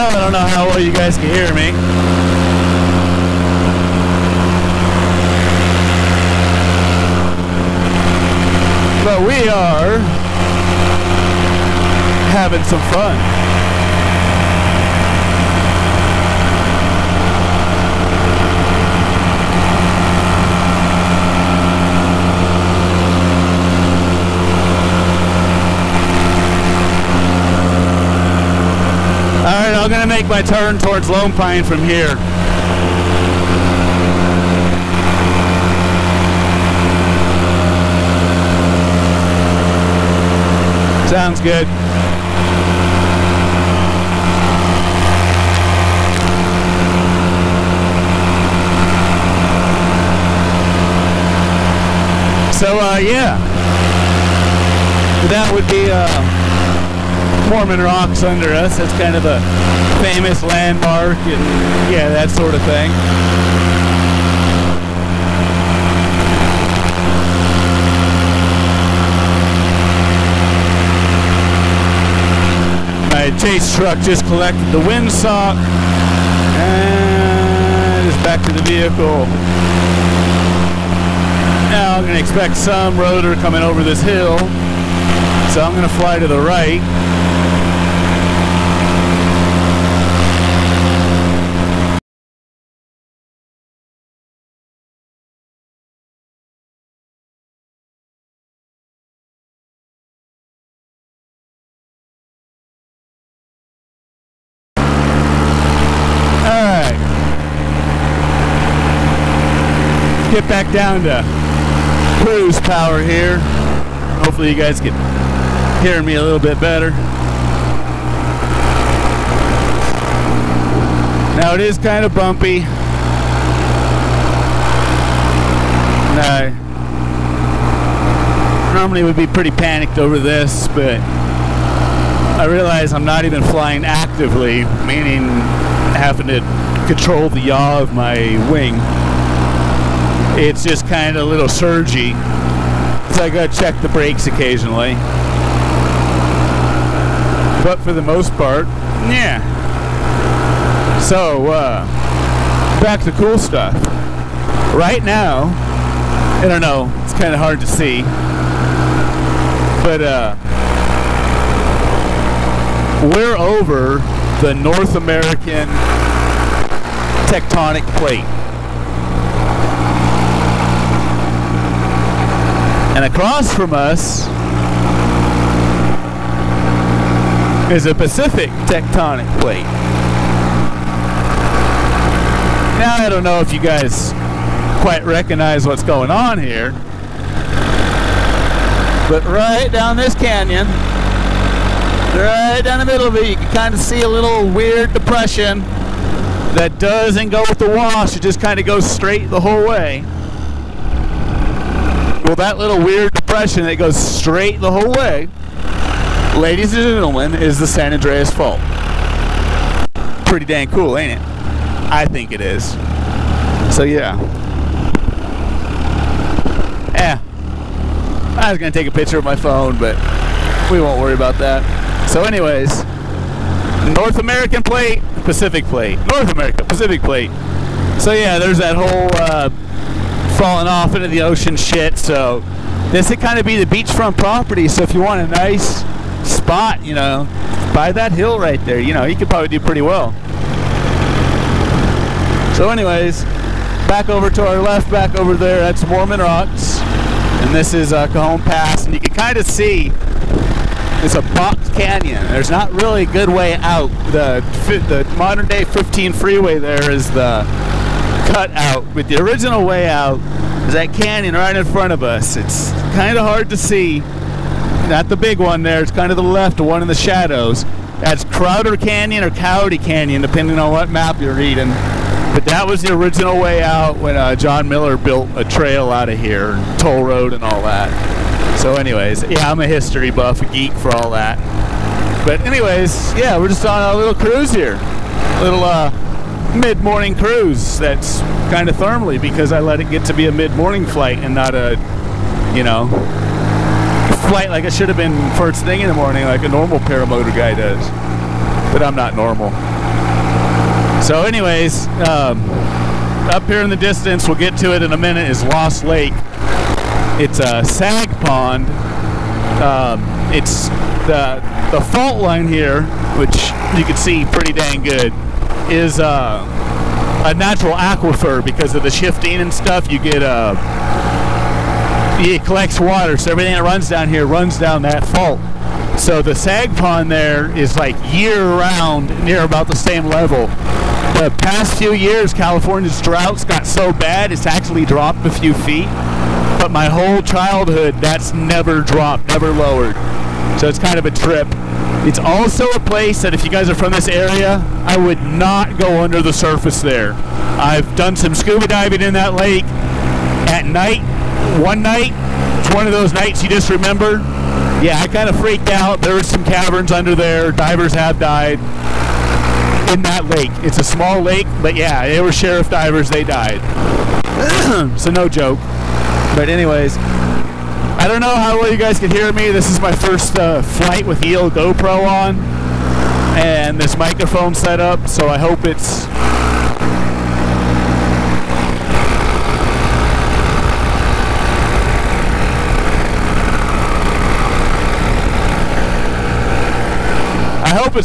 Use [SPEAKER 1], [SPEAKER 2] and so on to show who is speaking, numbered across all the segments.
[SPEAKER 1] Well, I don't know how well you guys can hear me. But we are having some fun. Alright, I'm going to make my turn towards Lone Pine from here. Sounds good. So, yeah. That would be, Mormon Rocks under us. That's kind of a famous landmark and yeah, that sort of thing. My chase truck just collected the windsock and is back to the vehicle. Now I'm going to expect some rotor coming over this hill, so I'm going to fly to the right. Get back down to cruise power here. Hopefully you guys can hear me a little bit better. Now it is kind of bumpy. And I normally would be pretty panicked over this, but I realize I'm not even flying actively, meaning having to control the yaw of my wing. It's just kind of a little surgy, so I gotta check the brakes occasionally. But for the most part, yeah. So, back to cool stuff. Right now, I don't know, it's kind of hard to see, but we're over the North American tectonic plate. And across from us is a Pacific tectonic plate. Now, I don't know if you guys quite recognize what's going on here, but right down this canyon, right down the middle of it, you can kind of see a little weird depression that doesn't go with the wash. It just kind of goes straight the whole way. Well, that little weird depression that goes straight the whole way, ladies and gentlemen, is the San Andreas Fault. Pretty dang cool, ain't it? I think it is. So yeah. I was going to take a picture of my phone, but we won't worry about that. So anyways, North American plate, Pacific plate. North America, Pacific plate. So yeah, there's that whole falling off into the ocean shit. So this would kind of be the beachfront property. So if you want a nice spot, you know, by that hill right there, you know, you could probably do pretty well. So anyways, back over to our left, back over there, that's Mormon Rocks. And this is Cajon Pass. And you can kind of see it's a box canyon. There's not really a good way out. The modern day 15 freeway there is the cutout. But the original way out is that canyon right in front of us. It's kind of hard to see. Not the big one there. It's kind of the left, the one in the shadows. That's Crowder Canyon or Coyote Canyon, depending on what map you're reading. But that was the original way out when John Miller built a trail out of here, toll road and all that. So anyways, yeah, I'm a history buff, a geek for all that. But anyways, yeah, we're just on a little cruise here. A little mid-morning cruise that's kind of thermally because I let it get to be a mid-morning flight and not a, you know, flight like it should have been first thing in the morning like a normal paramotor guy does. But I'm not normal. So anyways, up here in the distance, we'll get to it in a minute, is Lost Lake. It's a sag pond. It's the fault line here, which you can see pretty dang good, is a natural aquifer. Because of the shifting and stuff, you get it collects water, so everything that runs down here runs down that fault. So the sag pond there is like year-round, near about the same level. The past few years, California's droughts got so bad, it's actually dropped a few feet. But my whole childhood, that's never dropped, never lowered. So it's kind of a trip. It's also a place that if you guys are from this area, I would not go under the surface there. I've done some scuba diving in that lake at night. One night, it's one of those nights you just remember. Yeah, I kind of freaked out. There were some caverns under there. Divers have died in that lake. It's a small lake, but yeah, they were sheriff divers. They died. So no joke. But anyways, I don't know how well you guys can hear me. This is my first flight with EO GoPro on and this microphone set up, so I hope it's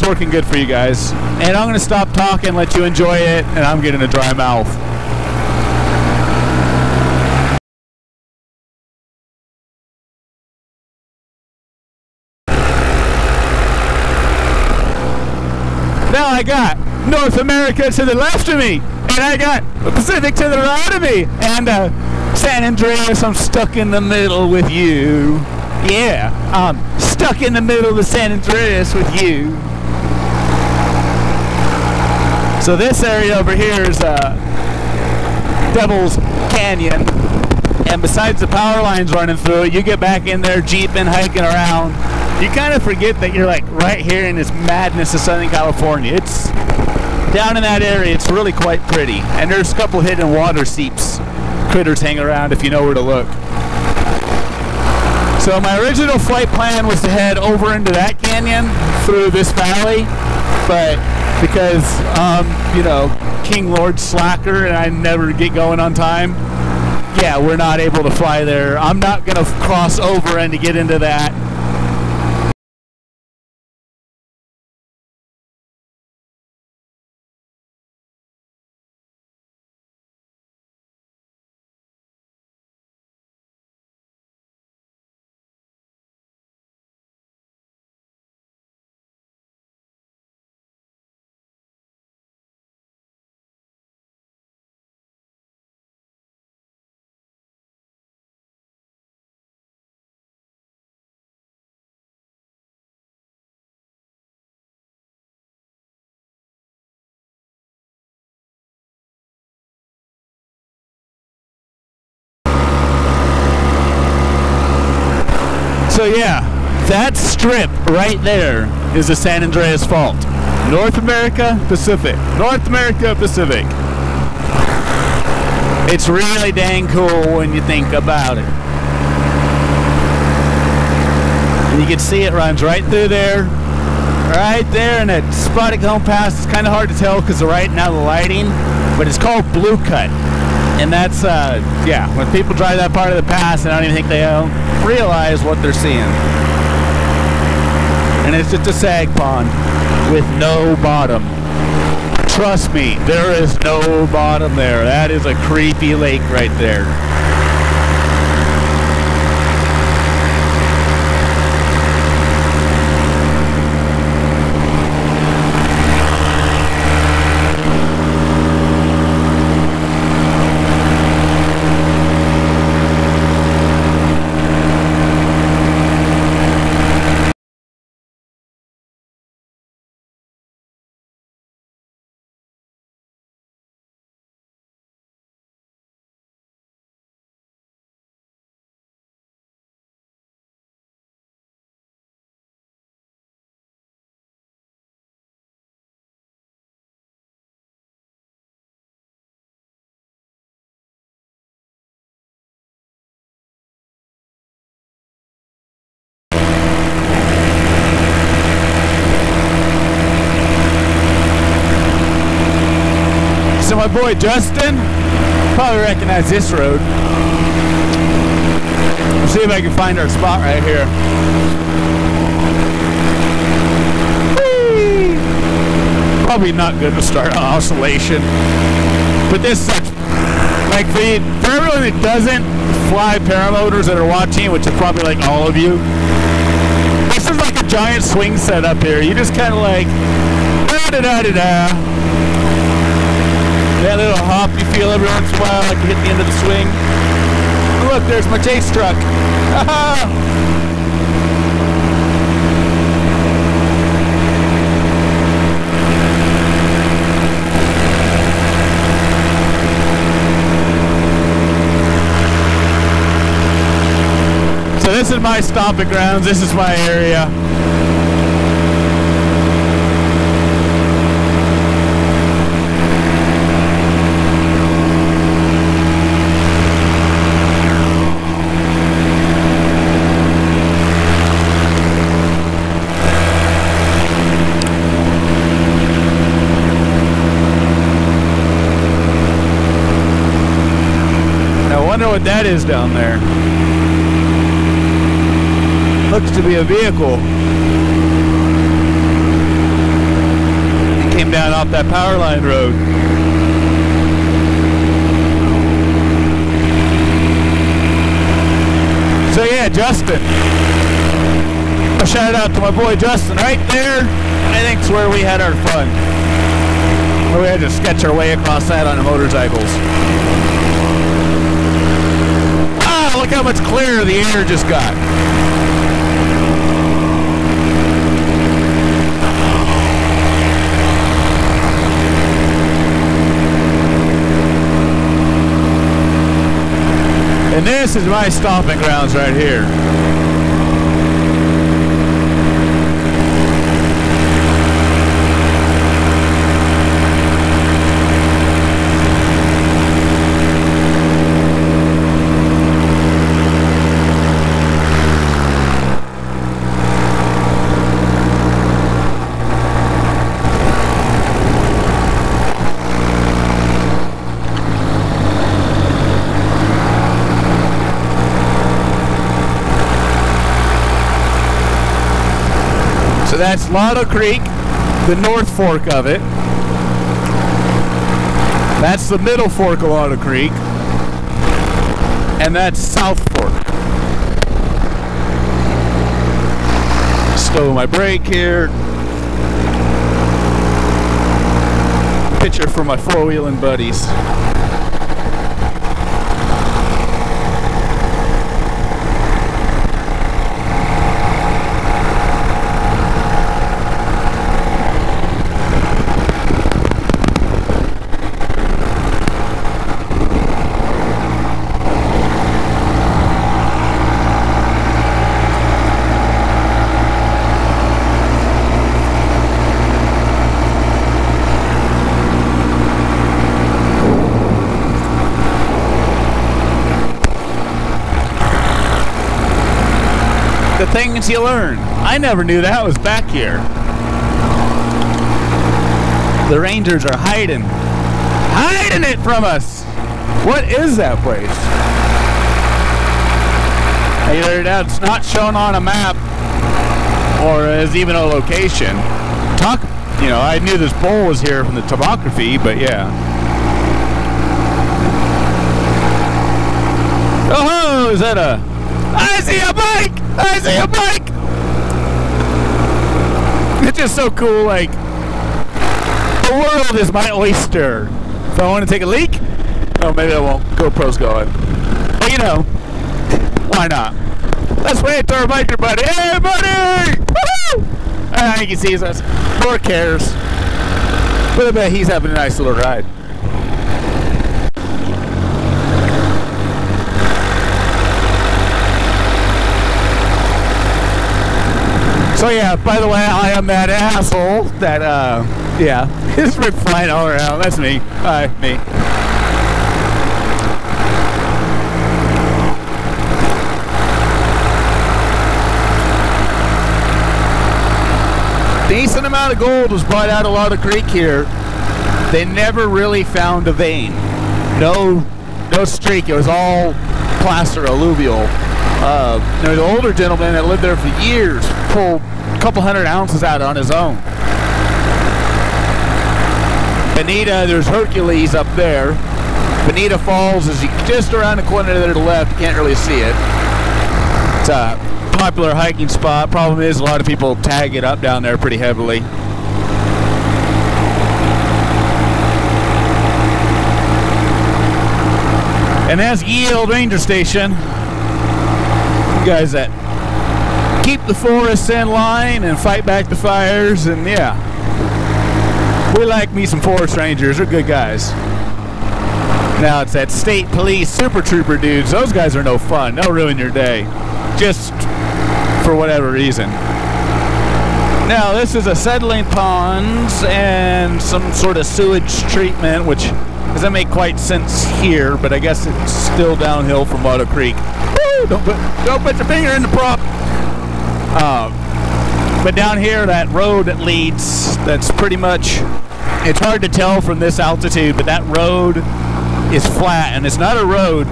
[SPEAKER 1] working good for you guys. And I'm going to stop talking, let you enjoy it, and I'm getting a dry mouth. Now I got North America to the left of me, and I got the Pacific to the right of me, and San Andreas, I'm stuck in the middle with you. Yeah, I'm stuck in the middle of San Andreas with you. So this area over here is Devil's Canyon, and besides the power lines running through it, you get back in there jeeping, hiking around, you kind of forget that you're like right here in this madness of Southern California. It's down in that area, it's really quite pretty, and there's a couple hidden water seeps, critters hang around if you know where to look. So my original flight plan was to head over into that canyon through this valley, but because you know, King Lord Slacker and I never get going on time, yeah, we're not able to fly there. I'm not gonna cross over and to get into that. So yeah, that strip right there is the San Andreas Fault. North America, Pacific. North America, Pacific. It's really dang cool when you think about it. And you can see it runs right through there. Right there in that spot at Cajon Pass. It's kind of hard to tell because of right now the lighting, but it's called Blue Cut. And that's, yeah, when people drive that part of the pass, I don't even think they realize what they're seeing. And it's just a sag pond with no bottom. Trust me, there is no bottom there. That is a creepy lake right there. my boy Justin. Probably recognize this road. Let's see if I can find our spot right here. Whee! Probably not good to start an oscillation. But this such, like for everyone that doesn't fly paramotors that are watching, which is probably like all of you, this is like a giant swing set up here. You just kind of like da-da-da-da-da. That little hop you feel every once in a while, like you hit the end of the swing. Oh, look, there's my chase truck. So this is my stomping grounds. This is my area. I wonder what that is down there. Looks to be a vehicle. It came down off that power line road. So yeah, Justin. A shout out to my boy Justin right there. I think it's where we had our fun. Where we had to sketch our way across that on the motorcycles. Ah, look how much clearer the air just got. And this is my stomping grounds right here. So that's Lotto Creek, the north fork of it. That's the middle fork of Lotto Creek. And that's South Fork. Stow my brake here. Picture for my four-wheeling buddies. The things you learn. I never knew that was back here. The Rangers are hiding it from us. What is that place? Either that's not shown on a map or is even a location. You know, I knew this bowl was here from the topography, but yeah. Oh, is that a... I see a bike! I see a bike! It's just so cool, like, the world is my oyster. If I want to take a leak, oh, maybe I won't. GoPro's going. But you know, why not? Let's wait to our biker buddy. Hey, buddy! Woohoo! I think he sees us. Nor cares. But I bet he's having a nice little ride. So yeah, by the way, I am that asshole that, yeah, he's been flying all around. That's me. Hi, me. Decent amount of gold was brought out of Lotto Creek here. they never really found a vein. No streak. It was all plaster, alluvial. There was an older gentleman that lived there for years, pulled a couple 100 ounces out on his own. Bonita, there's Hercules up there. Bonita Falls is just around the corner there to the left. You can't really see it. It's a popular hiking spot. Problem is, a lot of people tag it up down there pretty heavily. And that's Yield Ranger Station. You guys that keep the forests in line and fight back the fires, and yeah. We like me some forest rangers. They're good guys. Now it's that state police super trooper dudes. Those guys are no fun. They'll ruin your day. Just for whatever reason. Now this is a settling ponds and some sort of sewage treatment, which doesn't make quite sense here, but I guess it's still downhill from Auto Creek. Woo! Don't put your finger in the prop. But down here, that road that leads, that's pretty much, it's hard to tell from this altitude, but that road is flat, and it's not a road.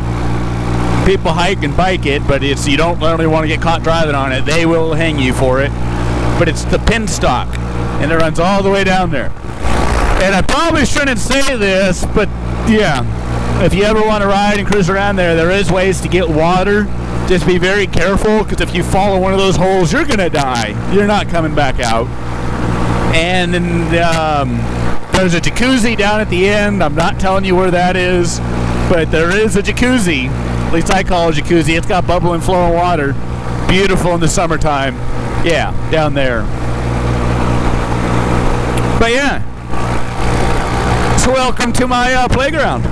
[SPEAKER 1] People hike and bike it, but it's, you don't really want to get caught driving on it. They will hang you for it. But it's the penstock, and it runs all the way down there. And I probably shouldn't say this, but yeah, if you ever want to ride and cruise around there, there is ways to get water. Just be very careful, because if you fall in one of those holes, you're gonna die. You're not coming back out. And then there's a jacuzzi down at the end. I'm not telling you where that is, but there is a jacuzzi. At least I call it a jacuzzi. It's got bubbling, flowing water. Beautiful in the summertime. Yeah, down there. But yeah, so welcome to my playground.